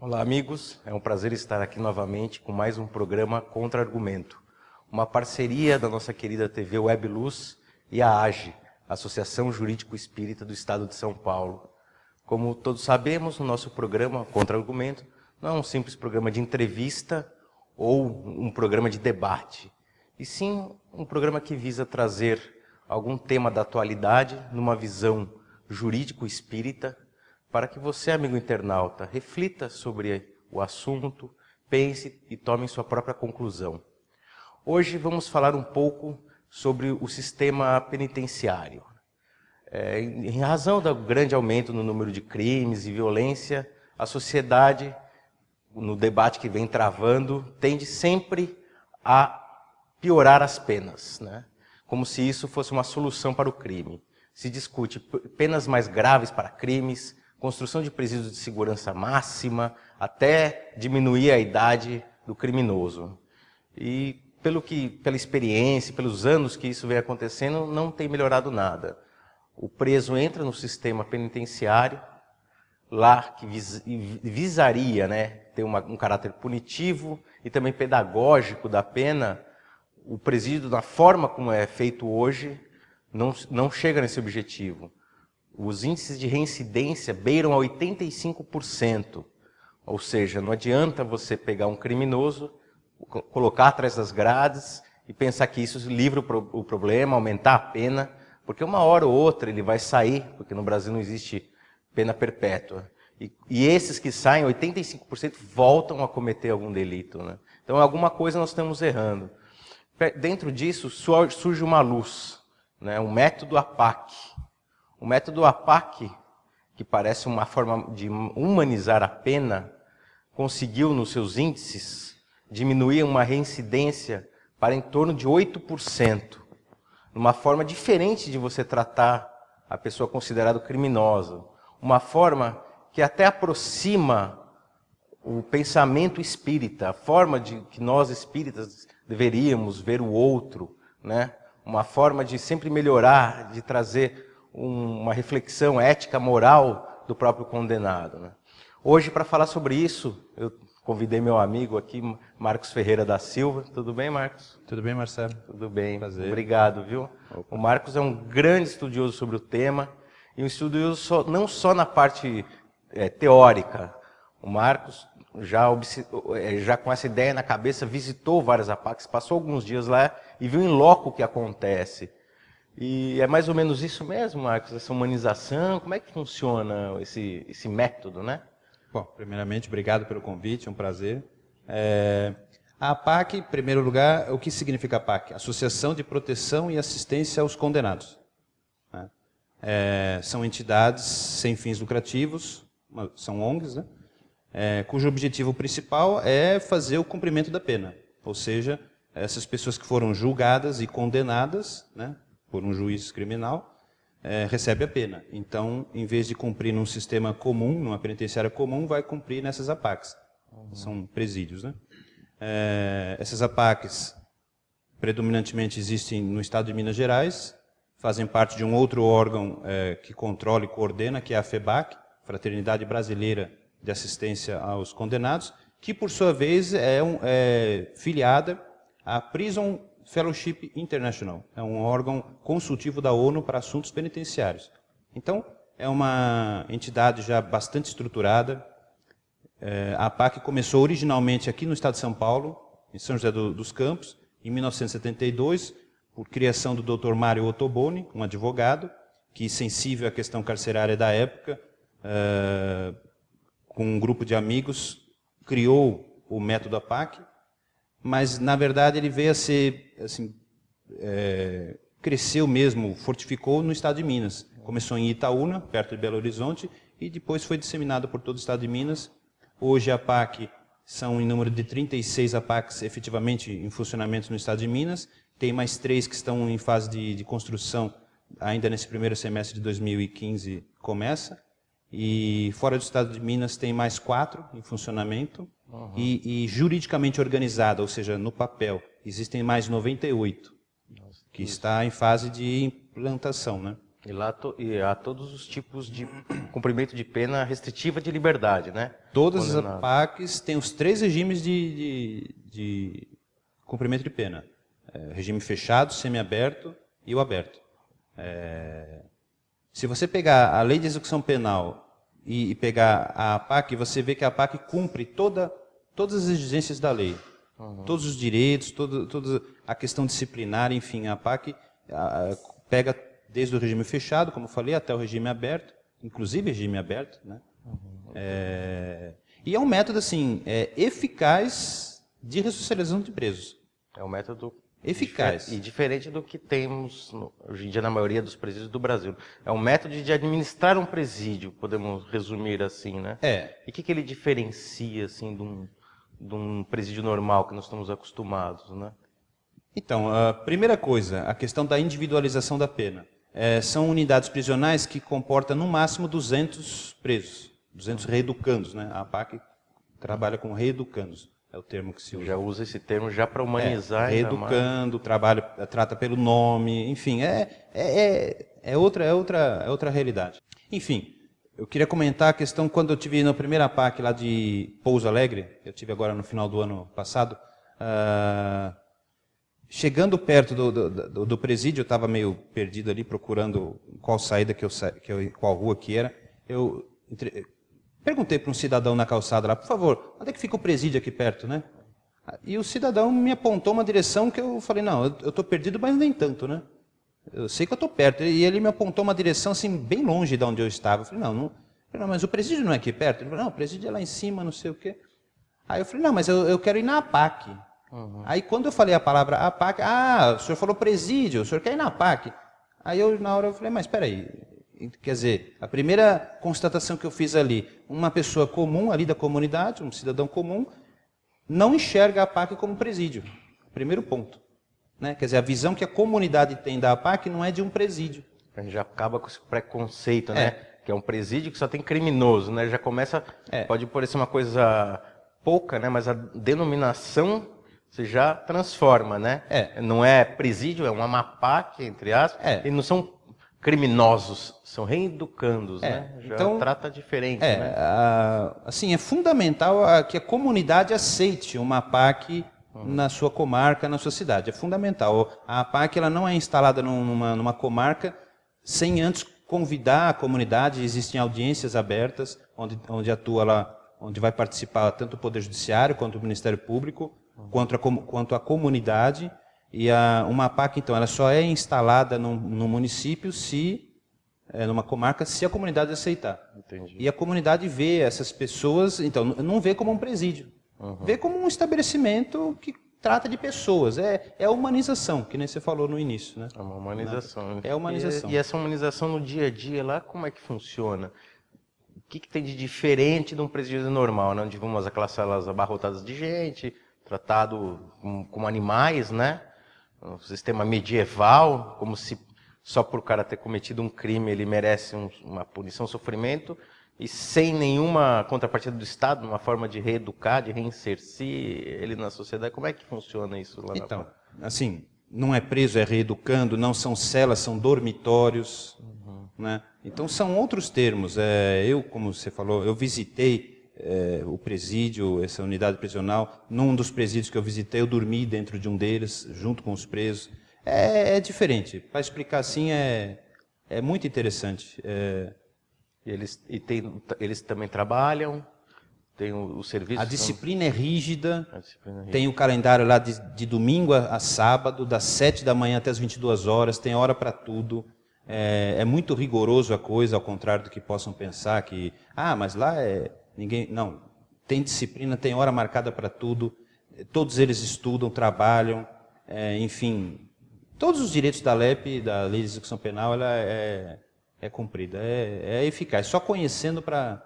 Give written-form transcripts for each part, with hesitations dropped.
Olá, amigos. É um prazer estar aqui novamente com mais um programa Contra-Argumento. Uma parceria da nossa querida TV Web Luz e a AGE, Associação Jurídico Espírita do Estado de São Paulo. Como todos sabemos, o nosso programa Contra-Argumento não é um simples programa de entrevista ou um programa de debate, e sim um programa que visa trazer algum tema da atualidade numa visão jurídico-espírita, para que você, amigo internauta, reflita sobre o assunto, pense e tome sua própria conclusão. Hoje vamos falar um pouco sobre o sistema penitenciário. Em razão do grande aumento no número de crimes e violência, a sociedade, no debate que vem travando, tende sempre a piorar as penas, né? Como se isso fosse uma solução para o crime. Se discute penas mais graves para crimes, construção de presídios de segurança máxima, até diminuir a idade do criminoso. E pela experiência, pelos anos que isso vem acontecendo, não tem melhorado nada. O preso entra no sistema penitenciário, lá que visaria, né, ter um caráter punitivo e também pedagógico da pena. O presídio, da forma como é feito hoje, não chega nesse objetivo. Os índices de reincidência beiram a 85%. Ou seja, não adianta você pegar um criminoso, colocar atrás das grades e pensar que isso livra o problema, aumentar a pena, porque uma hora ou outra ele vai sair, porque no Brasil não existe pena perpétua. E esses que saem, 85% voltam a cometer algum delito, né? Então, alguma coisa nós estamos errando. Dentro disso, surge uma luz, né? Um método APAC. O método APAC, que parece uma forma de humanizar a pena, conseguiu, nos seus índices, diminuir uma reincidência para em torno de 8%. Uma forma diferente de você tratar a pessoa considerada criminosa. Uma forma que até aproxima o pensamento espírita, a forma de que nós espíritas deveríamos ver o outro, né? Uma forma de sempre melhorar, de trazer uma reflexão ética, moral do próprio condenado, né? Hoje, para falar sobre isso, eu convidei meu amigo aqui, Marcos Ferreira da Silva. Tudo bem, Marcos? Tudo bem, Marcelo? Tudo bem. Prazer. Obrigado, viu? Opa. O Marcos é um grande estudioso sobre o tema, e um estudioso não só na parte teórica. O Marcos, já com essa ideia na cabeça, visitou várias APACs, passou alguns dias lá e viu em loco o que acontece. E é mais ou menos isso mesmo, Marcos, essa humanização? Como é que funciona esse método, né? Bom, primeiramente, obrigado pelo convite, é um prazer. A APAC, em primeiro lugar, o que significa APAC? Associação de Proteção e Assistência aos Condenados. Né? São entidades sem fins lucrativos, são ONGs, né? Cujo objetivo principal é fazer o cumprimento da pena. Ou seja, essas pessoas que foram julgadas e condenadas, né, por um juiz criminal, recebe a pena. Então, em vez de cumprir num sistema comum, numa penitenciária comum, vai cumprir nessas APACs. São presídios, né? Essas APACs, predominantemente, existem no estado de Minas Gerais, fazem parte de um outro órgão que controla e coordena, que é a FEBAC, Fraternidade Brasileira de Assistência aos Condenados, que, por sua vez, é filiada à Prison Fellowship International, é um órgão consultivo da ONU para assuntos penitenciários. Então, é uma entidade já bastante estruturada. A APAC começou originalmente aqui no estado de São Paulo, em São José dos Campos, em 1972, por criação do Dr. Mário Ottoboni, um advogado, que, sensível à questão carcerária da época, com um grupo de amigos, criou o método APAC, mas, na verdade, ele veio a ser, assim, cresceu mesmo, fortificou no estado de Minas. Começou em Itaúna, perto de Belo Horizonte, e depois foi disseminado por todo o estado de Minas. Hoje a APAC são em número de 36 APACs efetivamente em funcionamento no estado de Minas. Tem mais 3 que estão em fase de construção, ainda nesse primeiro semestre de 2015 começa. E fora do estado de Minas tem mais 4 em funcionamento. Uhum. E juridicamente organizada, ou seja, no papel, existem mais 98, que está em fase de implantação, né? E lá e há todos os tipos de cumprimento de pena restritiva de liberdade, né? Todas as APACs têm os 3 regimes de cumprimento de pena. Regime fechado, semiaberto e o aberto. Se você pegar a lei de execução penal e pegar a APAC, você vê que a APAC cumpre todas as exigências da lei. Todos os direitos, toda a questão disciplinar, enfim, a APAC pega desde o regime fechado, como eu falei, até o regime aberto, inclusive regime aberto, né? E é um método assim, eficaz de ressocialização de presos. É um método eficaz. E diferente do que temos hoje em dia na maioria dos presídios do Brasil. É um método de administrar um presídio, podemos resumir assim, né? E o que ele diferencia assim de um presídio normal que nós estamos acostumados, né? Então, a primeira coisa, a questão da individualização da pena. São unidades prisionais que comportam no máximo 200 presos, 200 reeducandos, né? A APAC trabalha com reeducandos, é o termo que se usa. Já usa esse termo já para humanizar. Reeducando, trata pelo nome, enfim, é outra realidade. Enfim, eu queria comentar a questão, quando eu tive na primeira APAC lá de Pouso Alegre, eu tive agora no final do ano passado, chegando perto do presídio, eu estava meio perdido ali, procurando qual saída qual rua que era. Eu perguntei para um cidadão na calçada lá, por favor, onde é que fica o presídio aqui perto, né? E o cidadão me apontou uma direção que eu falei, não, eu estou perdido, mas nem tanto, né? Eu sei que eu estou perto. E ele me apontou uma direção assim, bem longe de onde eu estava. Eu falei, não, mas o presídio não é aqui perto? Ele falou, não, o presídio é lá em cima, não sei o quê. Aí eu falei, não, mas eu quero ir na APAC. Aí quando eu falei a palavra APAC, o senhor falou presídio, o senhor quer ir na APAC. Aí na hora eu falei, mas espera aí, quer dizer, a primeira constatação que eu fiz ali, uma pessoa comum ali da comunidade, um cidadão comum, não enxerga a APAC como presídio. Primeiro ponto. Né? Quer dizer, a visão que a comunidade tem da APAC não é de um presídio. A gente já acaba com esse preconceito, né? Que é um presídio que só tem criminoso, né? Já começa, pode parecer uma coisa pouca, né? Mas a denominação você já transforma, né? Não é presídio, é uma APAC, entre aspas, e não são criminosos, são reeducandos, né? Já então, trata diferente, né? Assim, é fundamental que a comunidade aceite uma APAC na sua comarca, na sua cidade. É fundamental. A APAC ela não é instalada numa comarca sem antes convidar a comunidade. Existem audiências abertas, onde atua lá, onde vai participar tanto o Poder Judiciário quanto o Ministério Público, quanto a comunidade. E uma APAC, então, ela só é instalada no município numa comarca, se a comunidade aceitar. Entendi. E a comunidade vê essas pessoas, então, não vê como um presídio. Vê como um estabelecimento que trata de pessoas. É a humanização, que nem você falou no início, né? É uma humanização. É a humanização. E essa humanização no dia a dia lá, como é que funciona? O que tem de diferente de um presídio normal, né? Onde vamos aquelas salas abarrotadas de gente, tratado como animais, né? Um sistema medieval, como se só por o cara ter cometido um crime ele merece uma punição, um sofrimento, e sem nenhuma contrapartida do Estado, uma forma de reeducar, de reinserir ele na sociedade. Como é que funciona isso lá? Então, assim, não é preso, é reeducando, não são celas, são dormitórios, né? Então são outros termos. Eu, como você falou, eu visitei o presídio, essa unidade prisional. Num dos presídios que eu visitei, eu dormi dentro de um deles, junto com os presos. É diferente. Para explicar assim, é muito interessante. Eles também trabalham, tem o serviço... A disciplina é rígida, tem o calendário lá de domingo a sábado, das 7 da manhã até as 22 horas, tem hora para tudo. É muito rigoroso a coisa, ao contrário do que possam pensar, que, mas lá ninguém... Não, tem disciplina, tem hora marcada para tudo, todos eles estudam, trabalham, enfim, todos os direitos da LEP, da Lei de Execução Penal, ela é cumprida, é eficaz, só conhecendo para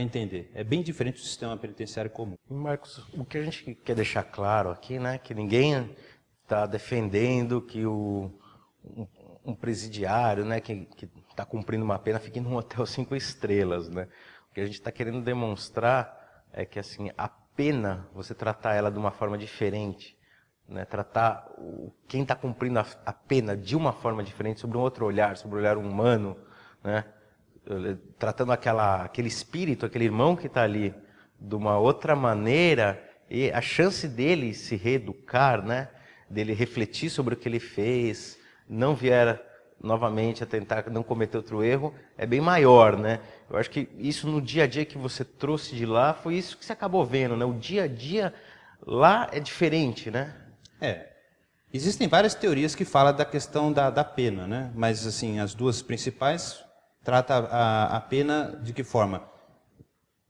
entender. É bem diferente do sistema penitenciário comum. Marcos, o que a gente quer deixar claro aqui, né, que ninguém está defendendo que um presidiário, né, que está cumprindo uma pena fique num hotel 5 estrelas, né? O que a gente está querendo demonstrar é que assim a pena, você tratar ela de uma forma diferente, né? Tratar quem está cumprindo a pena de uma forma diferente, sobre um outro olhar, sobre o olhar humano, né? Tratando aquele espírito, aquele irmão que está ali, de uma outra maneira, e a chance dele se reeducar, né? Dele refletir sobre o que ele fez, não vier novamente a tentar não cometer outro erro, é bem maior, né? Eu acho que isso no dia a dia que você trouxe de lá, foi isso que você acabou vendo, né? O dia a dia lá é diferente, né? Existem várias teorias que falam da questão da pena, né? Mas, assim, as duas principais tratam a pena de que forma?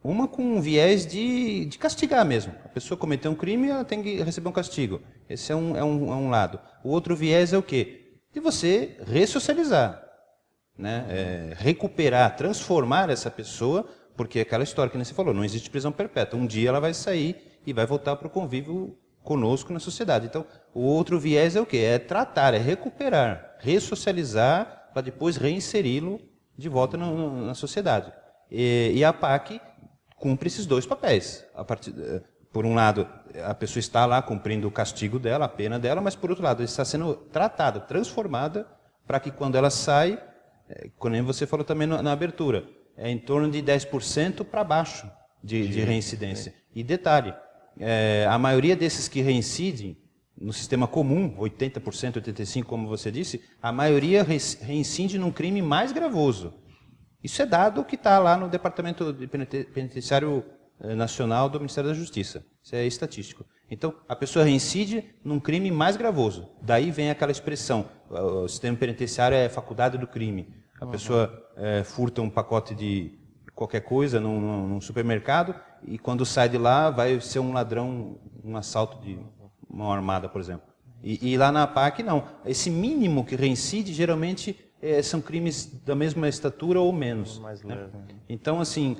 Uma com um viés de castigar mesmo. A pessoa cometeu um crime, ela tem que receber um castigo. Esse é um lado. O outro viés é o quê? De você ressocializar, né? Recuperar, transformar essa pessoa, porque aquela história que você falou, não existe prisão perpétua. Um dia ela vai sair e vai voltar para o convívio conosco na sociedade. Então, o outro viés é o quê? É tratar, é recuperar, ressocializar, para depois reinseri-lo de volta na sociedade. E a PAC cumpre esses dois papéis. Por um lado, a pessoa está lá cumprindo o castigo dela, a pena dela, mas por outro lado, ela está sendo tratada, transformada, para que quando ela sai, como você falou também na abertura, é em torno de 10% para baixo de reincidência. E detalhe, a maioria desses que reincidem no sistema comum, 80%, 85%, como você disse, a maioria reincide num crime mais gravoso. Isso é dado que está lá no Departamento Penitenciário Nacional do Ministério da Justiça. Isso é estatístico. Então, a pessoa reincide num crime mais gravoso. Daí vem aquela expressão, o sistema penitenciário é faculdade do crime. A pessoa furta um pacote de qualquer coisa num supermercado e quando sai de lá vai ser um ladrão, um assalto de mão armada, por exemplo. E lá na PAC, não. Esse mínimo que reincide, geralmente, são crimes da mesma estatura ou menos. Mais né? leve. Então, assim,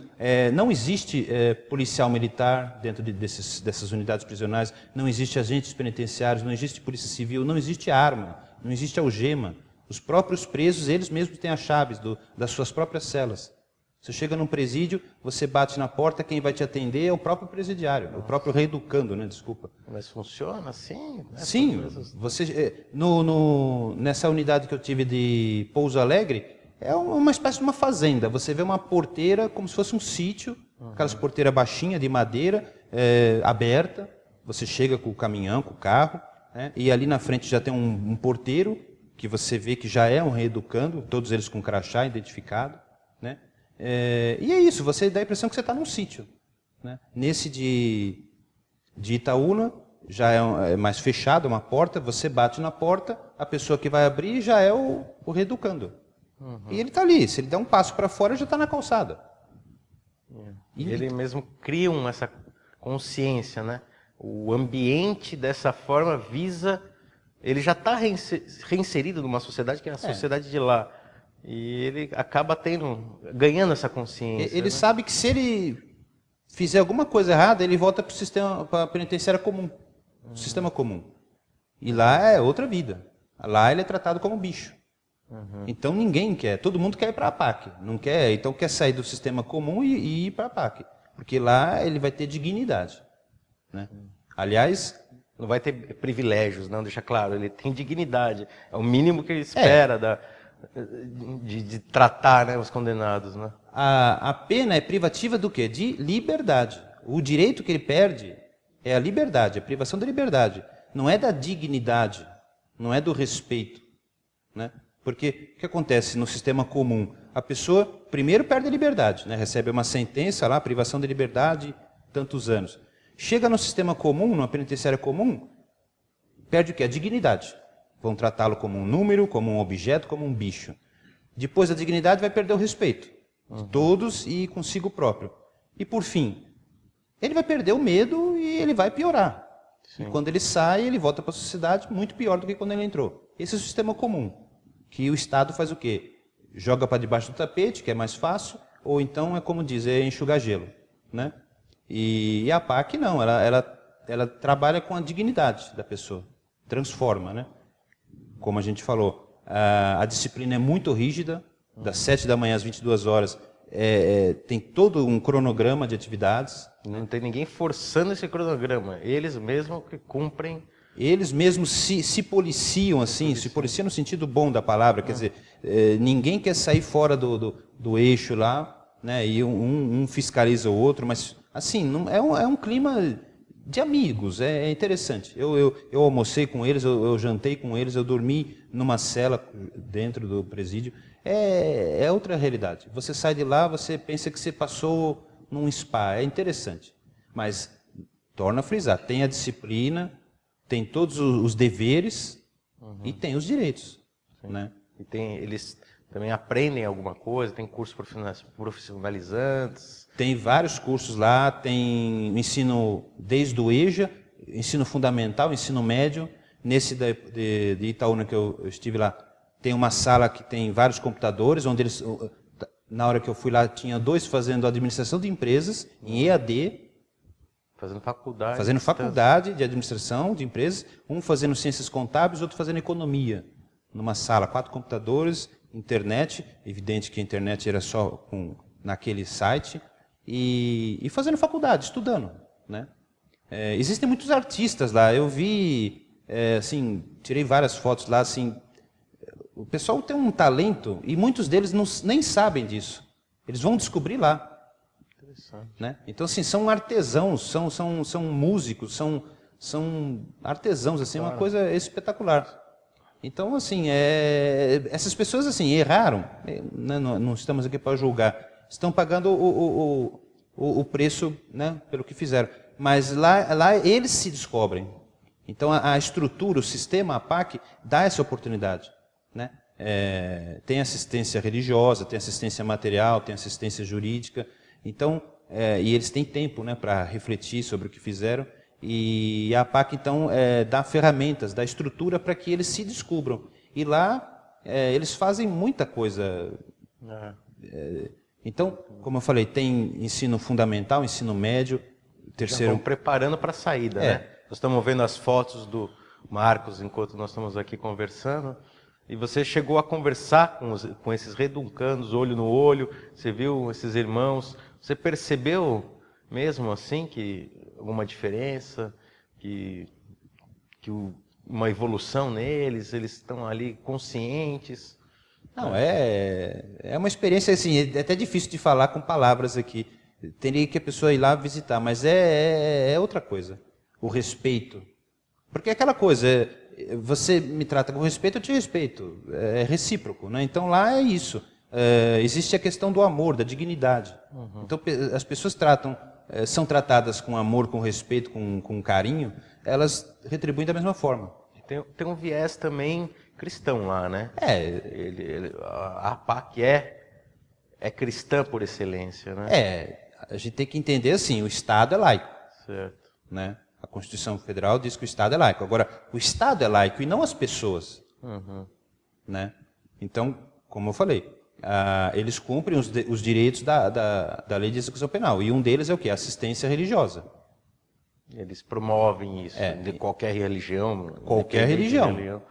não existe policial militar dentro dessas unidades prisionais, não existe agentes penitenciários, não existe polícia civil, não existe arma, não existe algema. Os próprios presos, eles mesmos têm as chaves das suas próprias celas. Você chega num presídio, você bate na porta, quem vai te atender é o próprio presidiário, o próprio reeducando, né? Desculpa. Mas funciona assim? Né? Sim, você, nessa unidade que eu tive de Pouso Alegre, é uma espécie de uma fazenda. Você vê uma porteira como se fosse um sítio, aquelas porteiras baixinhas de madeira, aberta. Você chega com o caminhão, com o carro, né? E ali na frente já tem um porteiro, que você vê que já é um reeducando, todos eles com crachá identificado, né? E é isso, você dá a impressão que você está num sítio. Né? Nesse de Itaúna, já é mais fechado, uma porta, você bate na porta, a pessoa que vai abrir já é o reeducando. E ele está ali, se ele der um passo para fora, já está na calçada. E ele mesmo cria essa consciência, né? O ambiente dessa forma visa... Ele já está reinserido numa sociedade que é a sociedade de lá. E ele acaba ganhando essa consciência. Ele né? sabe que se ele fizer alguma coisa errada, ele volta para a penitenciária comum, sistema comum. E lá é outra vida. Lá ele é tratado como bicho. Então ninguém quer, todo mundo quer ir para a PAC. Não quer, então quer sair do sistema comum e ir para a PAC. Porque lá ele vai ter dignidade. Né? Aliás... Não vai ter privilégios, não, deixa claro. Ele tem dignidade. É o mínimo que ele espera de tratar, né, os condenados. Né? A pena é privativa do quê? De liberdade. O direito que ele perde é a liberdade, a privação da liberdade. Não é da dignidade, não é do respeito. Né? Porque o que acontece no sistema comum? A pessoa primeiro perde a liberdade, né? Recebe uma sentença lá, privação de liberdade, tantos anos. Chega no sistema comum, numa penitenciária comum, perde o quê? A dignidade. Vão tratá-lo como um número, como um objeto, como um bicho. Depois da dignidade vai perder o respeito de todos e consigo próprio. E por fim, ele vai perder o medo e ele vai piorar. Sim. E quando ele sai, ele volta para a sociedade muito pior do que quando ele entrou. Esse é o sistema comum, que o Estado faz o quê? Joga para debaixo do tapete, que é mais fácil, ou então é como diz, é enxugar gelo, né? E a PAC não, ela trabalha com a dignidade da pessoa, transforma, né? Como a gente falou, a disciplina é muito rígida, das 7 da manhã às 22 horas, tem todo um cronograma de atividades. Não tem ninguém forçando esse cronograma, eles mesmos que cumprem Eles mesmos se policiam, assim, se policiam no sentido bom da palavra, quer dizer, ninguém quer sair fora do eixo lá, né, e um fiscaliza o outro, mas, assim, não, é um clima de amigos, é interessante. Eu almocei com eles, eu jantei com eles, eu dormi numa cela dentro do presídio, é outra realidade. Você sai de lá, você pensa que você passou num spa, é interessante, mas, torna a frisar, tem a disciplina, tem todos os deveres e tem os direitos, né? E eles também aprendem alguma coisa, tem cursos profissionalizantes. Tem vários cursos lá, tem ensino desde o EJA, ensino fundamental, ensino médio. Nesse de Itaúna que eu estive lá, tem uma sala que tem vários computadores, onde eles, na hora que eu fui lá, tinha 2 fazendo administração de empresas, em EAD, Fazendo faculdade de administração de empresas, um fazendo ciências contábeis, outro fazendo economia. Numa sala, 4 computadores, internet, evidente que a internet era só naquele site, e fazendo faculdade, estudando, né? Existem muitos artistas lá, eu vi, assim, tirei várias fotos lá, assim, o pessoal tem um talento, e muitos deles nem sabem disso. Eles vão descobrir lá. Né? Então, assim, são artesãos, são músicos, são artesãos, assim, uma coisa espetacular. Então, assim, essas pessoas, assim, erraram, né? Não estamos aqui para julgar, estão pagando o preço, né, pelo que fizeram, mas lá eles se descobrem. Então, a estrutura, o sistema, a PAC, dá essa oportunidade, né? Tem assistência religiosa, tem assistência material, tem assistência jurídica. Então, e eles têm tempo, né, para refletir sobre o que fizeram, e a PAC, então, dá ferramentas, dá estrutura para que eles se descubram. E lá, eles fazem muita coisa. Então, como eu falei, tem ensino fundamental, ensino médio, terceiro... Já vão preparando para a saída, né? Nós estamos vendo as fotos do Marcos enquanto nós estamos aqui conversando. E você chegou a conversar com esses reduncandos, olho no olho, você viu esses irmãos, você percebeu mesmo assim que alguma diferença, que uma evolução neles, eles estão ali conscientes? Não, é uma experiência assim, é até difícil de falar com palavras aqui, teria que a pessoa ir lá visitar, mas é outra coisa, o respeito, porque é aquela coisa... Você me trata com respeito, eu te respeito. É recíproco, né? Então lá é isso. Existe a questão do amor, da dignidade. Então as pessoas são tratadas com amor, com respeito, com carinho, elas retribuem da mesma forma. Tem um viés também cristão lá, né? A PAC é cristã por excelência, né? A gente tem que entender assim, o Estado é laico. Certo. Né? A Constituição Federal diz que o Estado é laico. Agora, o Estado é laico e não as pessoas. Né? Então, como eu falei, eles cumprem os direitos da Lei de Execução Penal. E um deles é o quê? Assistência religiosa. Eles promovem isso, de qualquer religião. Qualquer religião.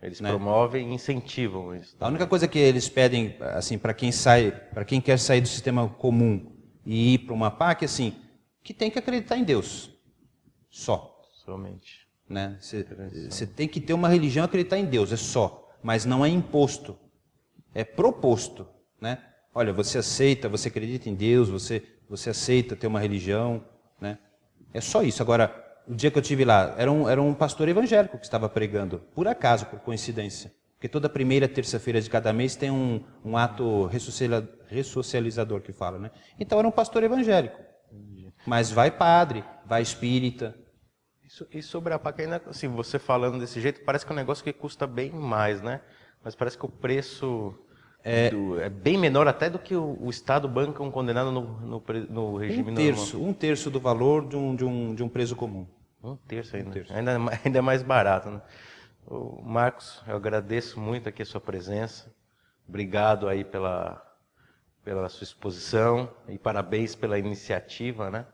Eles promovem e incentivam isso. A única coisa que eles pedem, assim, para quem quer sair do sistema comum e ir para uma PAC, assim, que tem que acreditar em Deus. Somente. Né? Você tem que ter uma religião e acreditar em Deus, é só. Mas não é imposto, é proposto. Né? Olha, você aceita, você acredita em Deus, você aceita ter uma religião. Né? É só isso. Agora, o dia que eu estive lá, era um pastor evangélico que estava pregando, por acaso, por coincidência. Porque toda primeira terça-feira de cada mês tem um ato ressocializador que fala. Né? Então era um pastor evangélico. Mas vai padre, vai espírita. E sobre a PAC, ainda, assim, você falando desse jeito, parece que é um negócio que custa bem mais, né? Mas parece que o preço é bem menor até do que o Estado banca um condenado no regime normal. Um terço do valor de um preso comum. Um terço ainda. Ainda é mais barato, né? Marcos, eu agradeço muito aqui a sua presença. Obrigado aí pela sua exposição e parabéns pela iniciativa, né?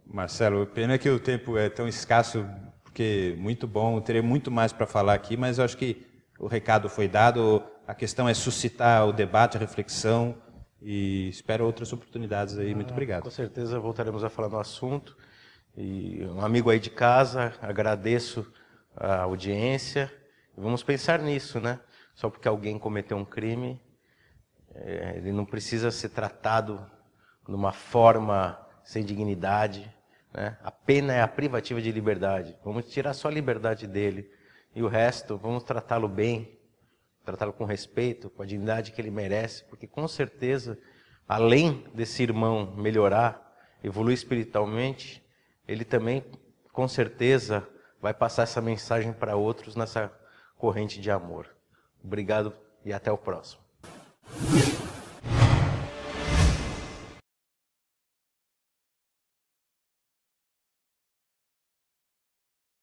Marcelo, pena que o tempo é tão escasso, porque muito bom, teria muito mais para falar aqui, mas eu acho que o recado foi dado, a questão é suscitar o debate, a reflexão, e espero outras oportunidades aí. Muito obrigado. Com certeza voltaremos a falar no assunto. E um amigo aí de casa, agradeço a audiência. Vamos pensar nisso, né? Só porque alguém cometeu um crime, ele não precisa ser tratado de uma forma sem dignidade, né? A pena é a privativa de liberdade. Vamos tirar só a liberdade dele. E o resto, vamos tratá-lo bem, tratá-lo com respeito, com a dignidade que ele merece, porque com certeza, além desse irmão melhorar, evoluir espiritualmente, ele também, com certeza, vai passar essa mensagem para outros nessa corrente de amor. Obrigado e até o próximo.